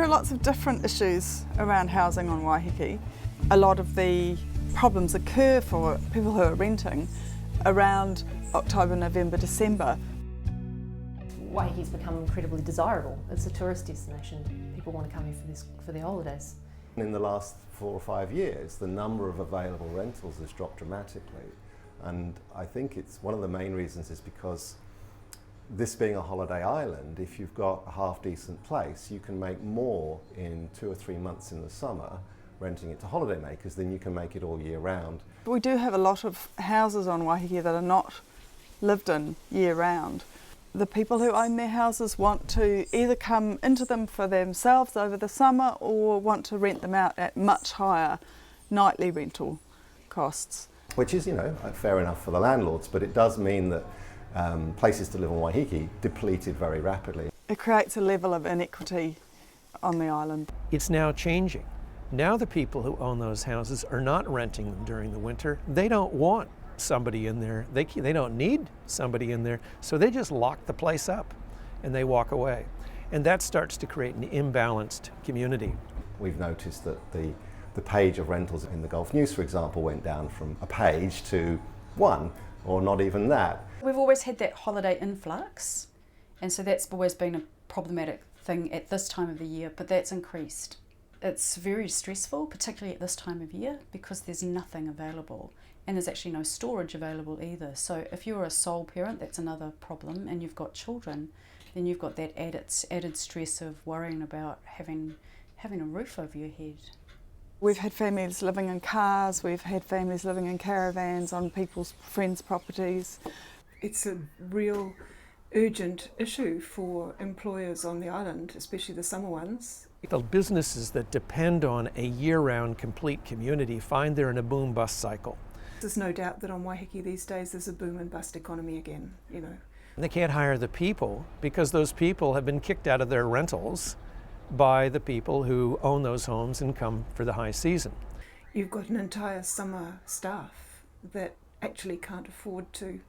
are lots of different issues around housing on Waiheke. A lot of the problems occur for people who are renting around October, November, December. Waiheke's become incredibly desirable. It's a tourist destination. People want to come here for their holidays. In the last 4 or 5 years, the number of available rentals has dropped dramatically. And I think it's one of the main reasons is because this being a holiday island, if you've got a half-decent place, you can make more in 2 or 3 months in the summer renting it to holidaymakers than you can make it all year round. We do have a lot of houses on Waiheke that are not lived in year round. The people who own their houses want to either come into them for themselves over the summer or want to rent them out at much higher nightly rental costs. Which is, fair enough for the landlords, but it does mean that places to live on Waiheke depleted very rapidly. It creates a level of inequity on the island. It's now changing. Now the people who own those houses are not renting them during the winter. They don't want somebody in there. They don't need somebody in there, so they just lock the place up and they walk away. And that starts to create an imbalanced community. We've noticed that the page of rentals in the Gulf News, for example, went down from a page to 1, or not even that. We've always had that holiday influx, and so that's always been a problematic thing at this time of the year, but that's increased. It's very stressful, particularly at this time of year, because there's nothing available, and there's actually no storage available either. So if you're a sole parent, that's another problem, and you've got children, then you've got that added stress of worrying about having a roof over your head. We've had families living in cars, we've had families living in caravans on people's friends' properties. It's a real urgent issue for employers on the island, especially the summer ones. The businesses that depend on a year-round complete community find they're in a boom-bust cycle. There's no doubt that on Waiheke these days there's a boom and bust economy again, They can't hire the people because those people have been kicked out of their rentals by the people who own those homes and come for the high season. You've got an entire summer staff that actually can't afford to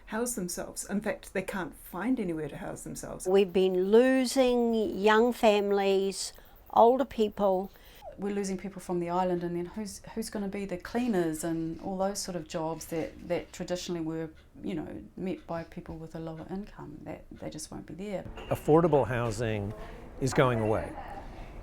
house themselves. In fact, they can't find anywhere to house themselves. We've been losing young families, older people. We're losing people from the island, and then who's going to be the cleaners and all those sort of jobs that traditionally were, met by people with a lower income. That they just won't be there. Affordable housing is going away.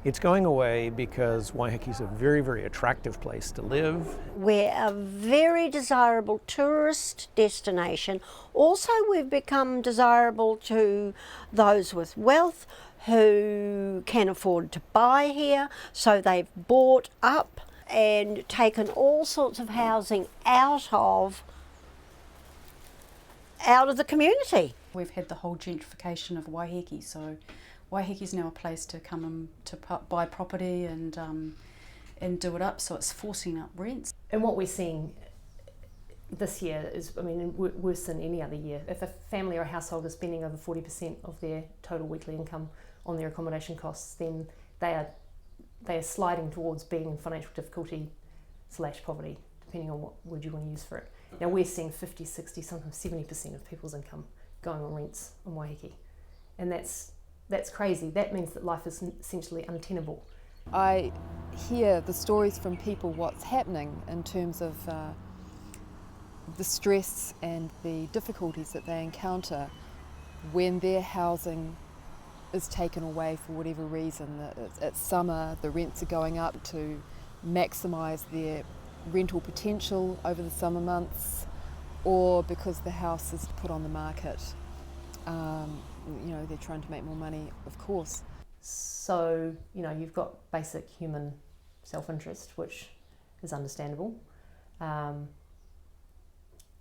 It's going away because Waiheke's a very, very attractive place to live. We're a very desirable tourist destination. Also, we've become desirable to those with wealth who can afford to buy here, so they've bought up and taken all sorts of housing out of the community. We've had the whole gentrification of Waiheke, so Waiheke is now a place to come and to buy property and do it up, so it's forcing up rents. And what we're seeing this year is, worse than any other year. If a family or a household is spending over 40% of their total weekly income on their accommodation costs, then they are sliding towards being in financial difficulty / poverty, depending on what word you want to use for it. Now we're seeing 50, 60, sometimes 70% of people's income going on rents on Waiheke, and that's crazy. That means that life is essentially untenable. I hear the stories from people what's happening in terms of the stress and the difficulties that they encounter when their housing is taken away for whatever reason. It's summer, the rents are going up to maximise their rental potential over the summer months, or because the house is put on the market. They're trying to make more money, of course. So, you've got basic human self-interest, which is understandable,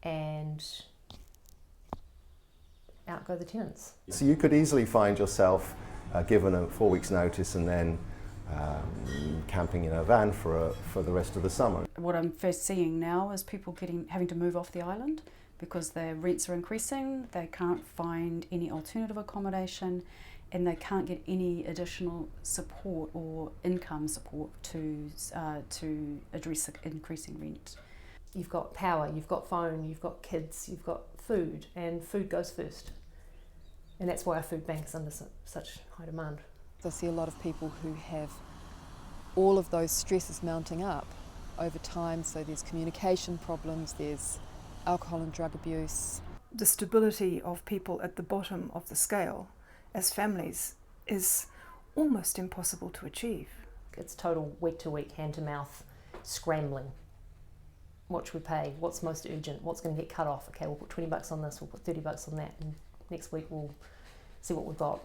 and out go the tenants. So you could easily find yourself given a 4 weeks notice and then camping in a van for the rest of the summer. What I'm first seeing now is people having to move off the island because their rents are increasing, they can't find any alternative accommodation, and they can't get any additional support or income support to address the increasing rent. You've got power, you've got phone, you've got kids, you've got food, and food goes first. And that's why our food bank is under such high demand. I see a lot of people who have all of those stresses mounting up over time, so there's communication problems, there's alcohol and drug abuse. The stability of people at the bottom of the scale as families is almost impossible to achieve. It's total week to week, hand to mouth, scrambling. What should we pay? What's most urgent? What's going to get cut off? Okay, we'll put $20 on this, we'll put $30 on that, and next week we'll see what we've got.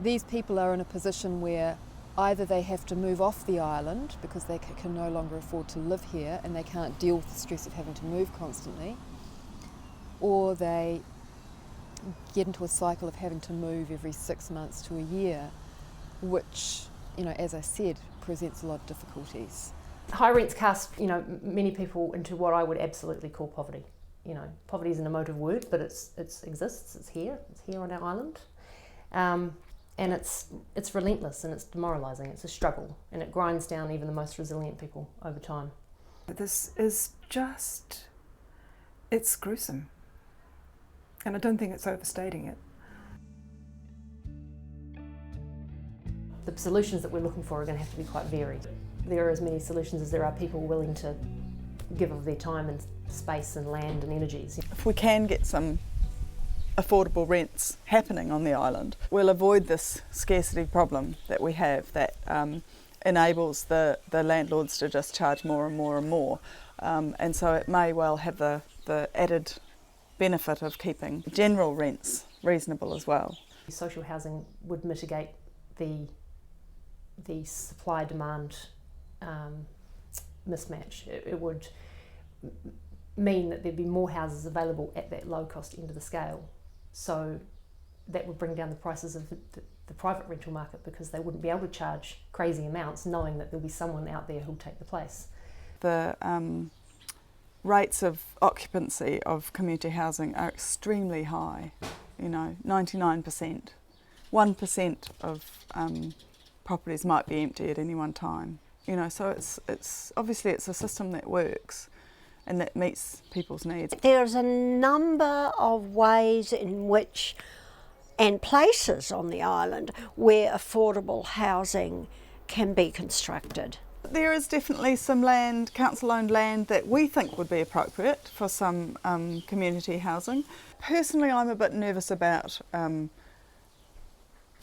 These people are in a position where either they have to move off the island because they can no longer afford to live here and they can't deal with the stress of having to move constantly, or they get into a cycle of having to move every 6 months to a year, which, you know, as I said, presents a lot of difficulties. High rents cast, you know, many people into what I would absolutely call poverty. You know, poverty is an emotive word, but it exists. It's here on our island, and it's relentless and it's demoralising. It's a struggle, and it grinds down even the most resilient people over time. This is just, it's gruesome, and I don't think it's overstating it. The solutions that we're looking for are going to have to be quite varied. There are as many solutions as there are people willing to give of their time and space and land and energies. If we can get some affordable rents happening on the island, we'll avoid this scarcity problem that we have that enables the landlords to just charge more and more and more. And so it may well have the added benefit of keeping general rents reasonable as well. Social housing would mitigate the supply-demand mismatch. It would mean that there'd be more houses available at that low cost end of the scale. So that would bring down the prices of the private rental market, because they wouldn't be able to charge crazy amounts knowing that there'll be someone out there who'll take the place. The rates of occupancy of community housing are extremely high, 99%. 1% of properties might be empty at any one time. So it's obviously it's a system that works and that meets people's needs. There's a number of ways in which, and places on the island, where affordable housing can be constructed. There is definitely some land, council-owned land, that we think would be appropriate for some community housing. Personally, I'm a bit nervous about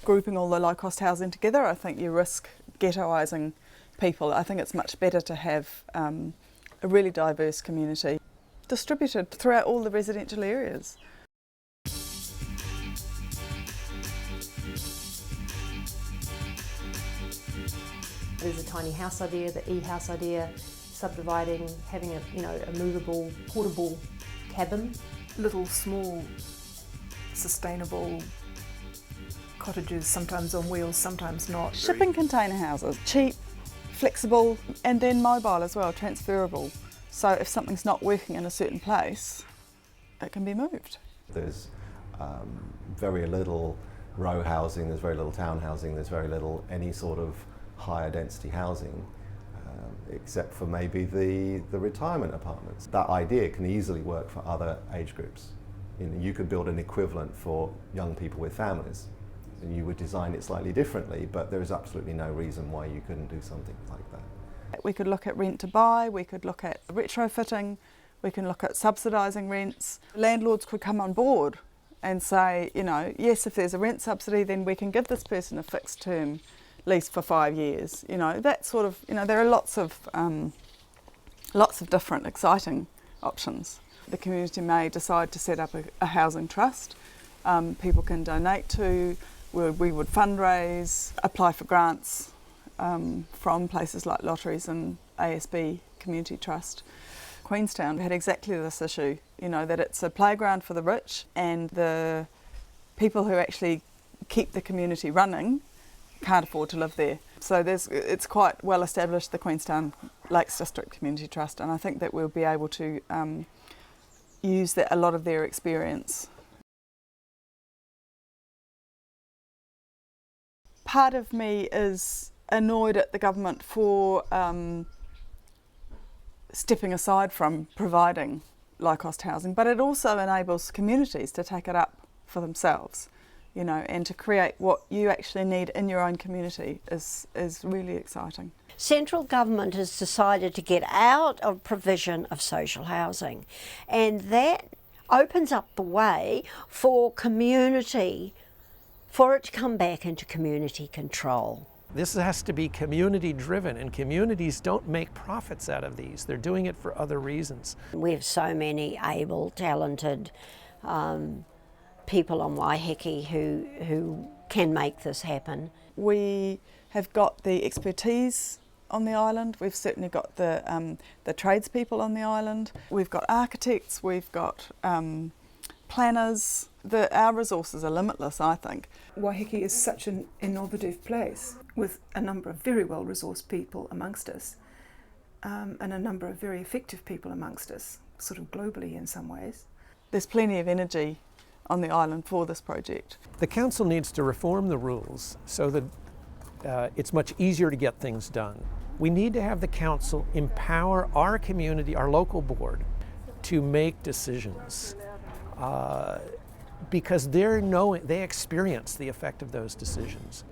grouping all the low-cost housing together. I think you risk ghettoising people. I think it's much better to have a really diverse community distributed throughout all the residential areas. There's a tiny house idea, the e-house idea, subdividing, having a movable, portable cabin. Little small, sustainable cottages, sometimes on wheels, sometimes not. Shipping container houses, cheap, flexible, and then mobile as well, transferable. So if something's not working in a certain place, it can be moved. There's very little row housing, there's very little town housing, there's very little any sort of higher density housing, except for maybe the retirement apartments. That idea can easily work for other age groups. You could build an equivalent for young people with families, and you would design it slightly differently, but there is absolutely no reason why you couldn't do something like that. We could look at rent to buy, we could look at retrofitting, we can look at subsidising rents. Landlords could come on board and say, yes, if there's a rent subsidy, then we can give this person a fixed term lease for 5 years. That sort of, there are lots of different exciting options. The community may decide to set up a housing trust. People can donate to. We would fundraise, apply for grants from places like lotteries and ASB Community Trust. Queenstown had exactly this issue, that it's a playground for the rich, and the people who actually keep the community running can't afford to live there. So it's quite well established, the Queenstown Lakes District Community Trust, and I think that we'll be able to use a lot of their experience. Part of me is annoyed at the government for stepping aside from providing low-cost housing, but it also enables communities to take it up for themselves. you know, and to create what you actually need in your own community is really exciting. Central government has decided to get out of provision of social housing, and that opens up the way for community, for it to come back into community control. This has to be community driven, and communities don't make profits out of these. They're doing it for other reasons. We have so many able, talented people on Waiheke who can make this happen. We have got the expertise on the island. We've certainly got the tradespeople on the island. We've got architects, we've got planners. Our resources are limitless, I think. Waiheke is such an innovative place with a number of very well-resourced people amongst us, and a number of very effective people amongst us, sort of globally in some ways. There's plenty of energy on the island for this project. The council needs to reform the rules so that it's much easier to get things done. We need to have the council empower our community, our local board, to make decisions because they experience the effect of those decisions.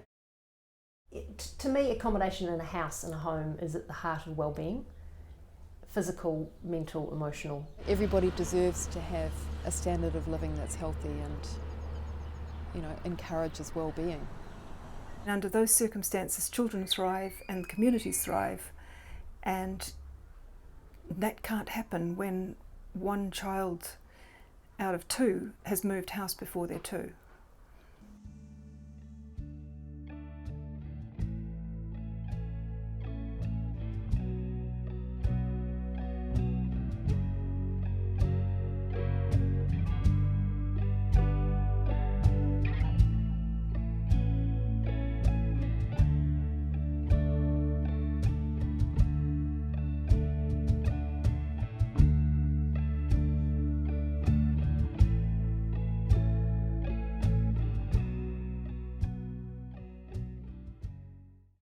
To me, accommodation in a house and a home is at the heart of well-being, physical, mental, emotional. Everybody deserves to have a standard of living that's healthy and, you know, encourages well-being. And under those circumstances, children thrive and communities thrive, and that can't happen when one child out of two has moved house before they're two.